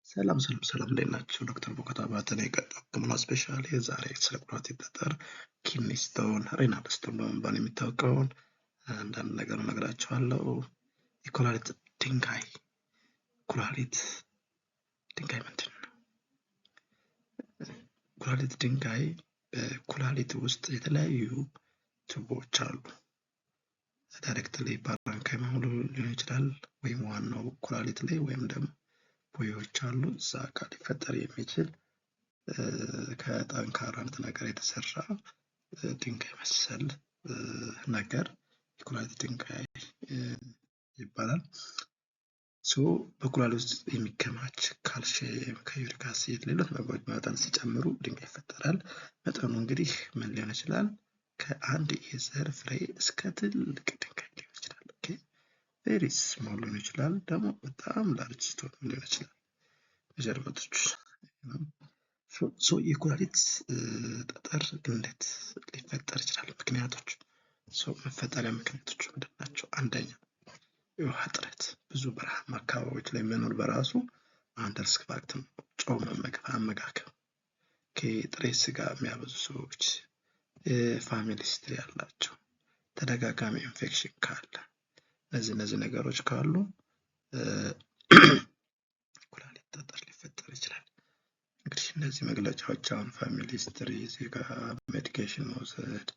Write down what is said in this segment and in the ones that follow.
ሰላም እንዴት ናችሁ? ዶክተር ቦጋታ አባተ ነኝ። የቀዶ ሕክምና ስፔሻሊ ዛሬ ስለ ኩላሊት ጠጠር፣ ኪድኒ ስቶን፣ ሬናል ስቶን በመባል የሚታወቀውን አንዳንድ ነገር እነግራችኋለሁ። የኩላሊት ድንጋይ ምንድን ነው? ኩላሊት ድንጋይ በኩላሊት ውስጥ የተለያዩ ቱቦዎች አሉ። ዳይሬክትሊ ፓራንካይማ ሊሆን ይችላል፣ ወይም ዋናው ኩላሊት ላይ ወይም ደግሞ ቦዮች አሉ። እዛ ጋር ሊፈጠር የሚችል ከጠንካራ ነገር የተሰራ ድንጋይ መሰል ነገር የኩላሊት ድንጋይ ይባላል። በኩላሊት ውስጥ የሚከማች ካልሲየም፣ ከዩሪክ አሲድ፣ ሌሎች ምግቦች መጠን ሲጨምሩ ድንጋይ ይፈጠራል። መጠኑ እንግዲህ ምን ሊሆን ይችላል? ከአንድ የዘር ፍሬ እስከ ትልቅ ድንጋይ ሊሆን ይችላል። ቬሪ ስሞል ሊሆን ይችላል፣ ደግሞ በጣም ላርጅ ስቶን ሊሆን ይችላል። ጀርባቶች የኩላሊት ጠጠር እንዴት ሊፈጠር ይችላል? ምክንያቶች መፈጠሪያ ምክንያቶች ምንድን ናቸው? አንደኛ የውሃ እጥረት፣ ብዙ በረሃማ አካባቢዎች ላይ መኖር በራሱ አንድ ሪስክ ፋክተር ነው። ጨው መመገብ፣ አመጋገብ፣ ጥሬ ስጋ የሚያበዙ ሰዎች፣ ፋሚሊ ሂስትሪ ያላቸው፣ ተደጋጋሚ ኢንፌክሽን ካለ፣ እነዚህ ነገሮች ካሉ ኩላሊት ጠጠር ሊፈጠር ይችላል። እንግዲህ እነዚህ መግለጫዎች አሁን ፋሚሊ ሂስትሪ፣ ዜጋ ሜዲኬሽን መውሰድ፣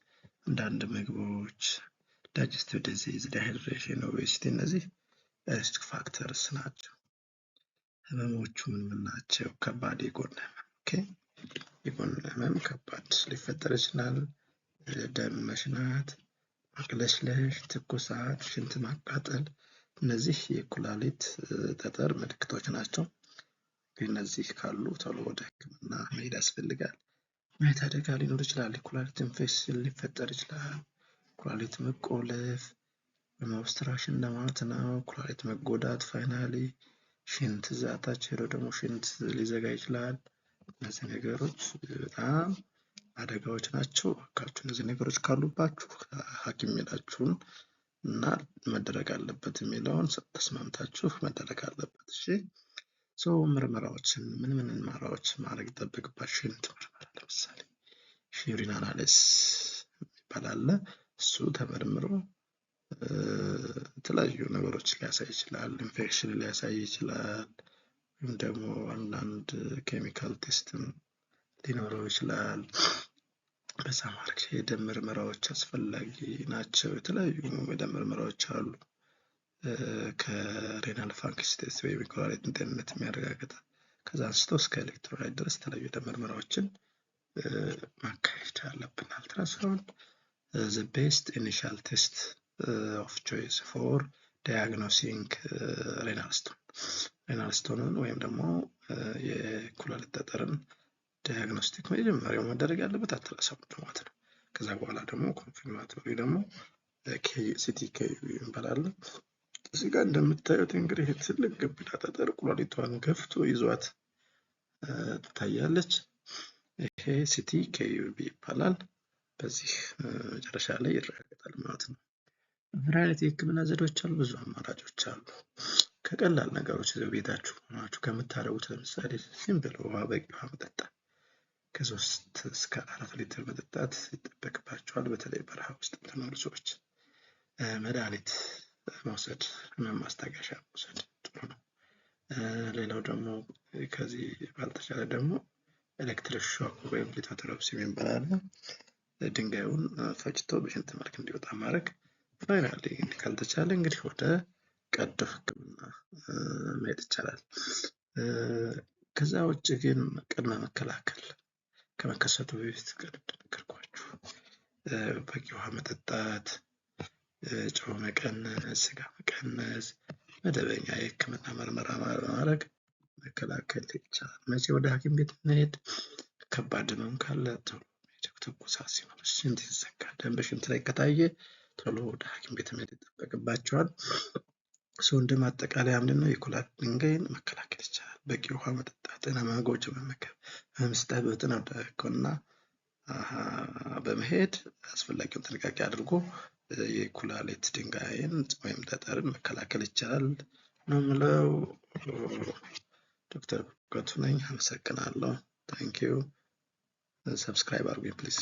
አንዳንድ ምግቦች፣ ዳይጀስቲቭ ዲዚዝ፣ ዲሃይድሬሽን፣ ኦቤሲቲ፣ እነዚህ ሪስክ ፋክተርስ ናቸው። ህመሞቹ ምን ናቸው? ከባድ የጎን ህመም፣ የጎን ህመም ከባድ ሊፈጠር ይችላል። ደም መሽናት፣ ማቅለሽለሽ፣ ትኩሳት፣ ሽንት ማቃጠል፣ እነዚህ የኩላሊት ጠጠር ምልክቶች ናቸው። እነዚህ ካሉ ቶሎ ወደ ህክምና መሄድ ያስፈልጋል። ማየት አደጋ ሊኖር ይችላል። የኩላሊት ኢንፌክሽን ሊፈጠር ይችላል። ኩላሊት መቆለፍ ኦብስትራክሽን ለማለት ነው። ኩላሊት መጎዳት፣ ፋይናሊ ሽንት ዛታች ሄዶ ደግሞ ሽንት ሊዘጋ ይችላል። እነዚህ ነገሮች በጣም አደጋዎች ናቸው። እባካችሁ እነዚህ ነገሮች ካሉባችሁ ሐኪም ሄዳችሁን እና መደረግ አለበት የሚለውን ተስማምታችሁ መደረግ አለበት። እሺ ምርመራዎችን ምን ምርመራዎች ማድረግ ይጠበቅባችሁ? ሽንት ምርመራ ለምሳሌ ዩሪን አናሊሲስ ይባላል። እሱ ተመርምሮ የተለያዩ ነገሮች ሊያሳይ ይችላል። ኢንፌክሽን ሊያሳይ ይችላል፣ ወይም ደግሞ አንዳንድ ኬሚካል ቴስትም ሊኖረው ይችላል። በዛ ማድረግ የደም ምርመራዎች አስፈላጊ ናቸው። የተለያዩ የደም ምርመራዎች አሉ። ከሬናል ፋንክሽን ቴስት ወይም የኩላሊትን ጤንነት የሚያረጋግጥ ከዛ አንስቶ እስከ ኤሌክትሮላይት ድረስ የተለያዩ የደም ምርመራዎችን ማካሄድ አለብን። አልትራሳውንድ the best initial test of choice for diagnosing renal stone ወይም ደግሞ የኩላሊት ጠጠርን ዲያግኖስቲክ መጀመሪያው መደረግ ያለበት አልትራሳውንድ ማለት ነው። ከዛ በኋላ ደግሞ ኮንፊርማቶሪ ደግሞ ሲቲ ይባላል። እዚህ ጋር እንደምታዩት እንግዲህ ትልቅ ግብዳ ጠጠር ኩላሊቷን ገፍቶ ይዟት ትታያለች። ይሄ ሲቲ ኬዩቢ ይባላል። በዚህ መጨረሻ ላይ ይረጋገጣል ማለት ነው። ቫራይቲ የህክምና ዘዴዎች አሉ፣ ብዙ አማራጮች አሉ። ከቀላል ነገሮች ቤታችሁ ሆናችሁ ከምታደርጉት ለምሳሌ ሲምፕል በቂ ውሃ መጠጣት፣ ከ3 እስከ 4 ሊትር መጠጣት ይጠበቅባቸዋል። በተለይ በረሃ ውስጥ የምትኖሩ ሰዎች መድኃኒት መውሰድ፣ ህመም ማስታገሻ መውሰድ ጥሩ ነው። ሌላው ደግሞ ከዚህ ባልተቻለ ደግሞ ኤሌክትሪክ ሾክ ወይም ሊቶትራፕሲ የሚባል ድንጋዩን ፈጭቶ በሽንት መልክ እንዲወጣ ማድረግ። ፋይናሊ ካልተቻለ እንግዲህ ወደ ቀዶ ህክምና መሄድ ይቻላል። ከዛ ውጭ ግን ቅድመ መከላከል ከመከሰቱ በፊት እንደነገርኳችሁ በቂ ውሃ መጠጣት፣ ጨው መቀነስ፣ ስጋ መቀነስ፣ መደበኛ የህክምና ምርመራ ማድረግ መከላከል ይቻላል። መቼ ወደ ሐኪም ቤት መሄድ? ከባድ ህመም ካለ ቶሎ ትኩሳት ሲኖር፣ ሽንት ሲዘጋ፣ ደም በሽንት ላይ ከታየ ቶሎ ወደ ሐኪም ቤት መሄድ ይጠበቅባቸዋል። እንደ ማጠቃለያ ምንድነው? የኩላሊት ድንጋይን መከላከል ይቻላል። በቂ ውሃ መጠጣት፣ ምግቦች መመገብ፣ መስጠት፣ በጤና ህክምና በመሄድ አስፈላጊውን ጥንቃቄ አድርጎ የኩላሊት ድንጋይን ወይም ጠጠርን መከላከል ይቻላል ነው የምለው። ዶክተር በረከቱ ነኝ። አመሰግናለሁ። ታንኪዩ። ሰብስክራይብ አድርጉኝ ፕሊዝ።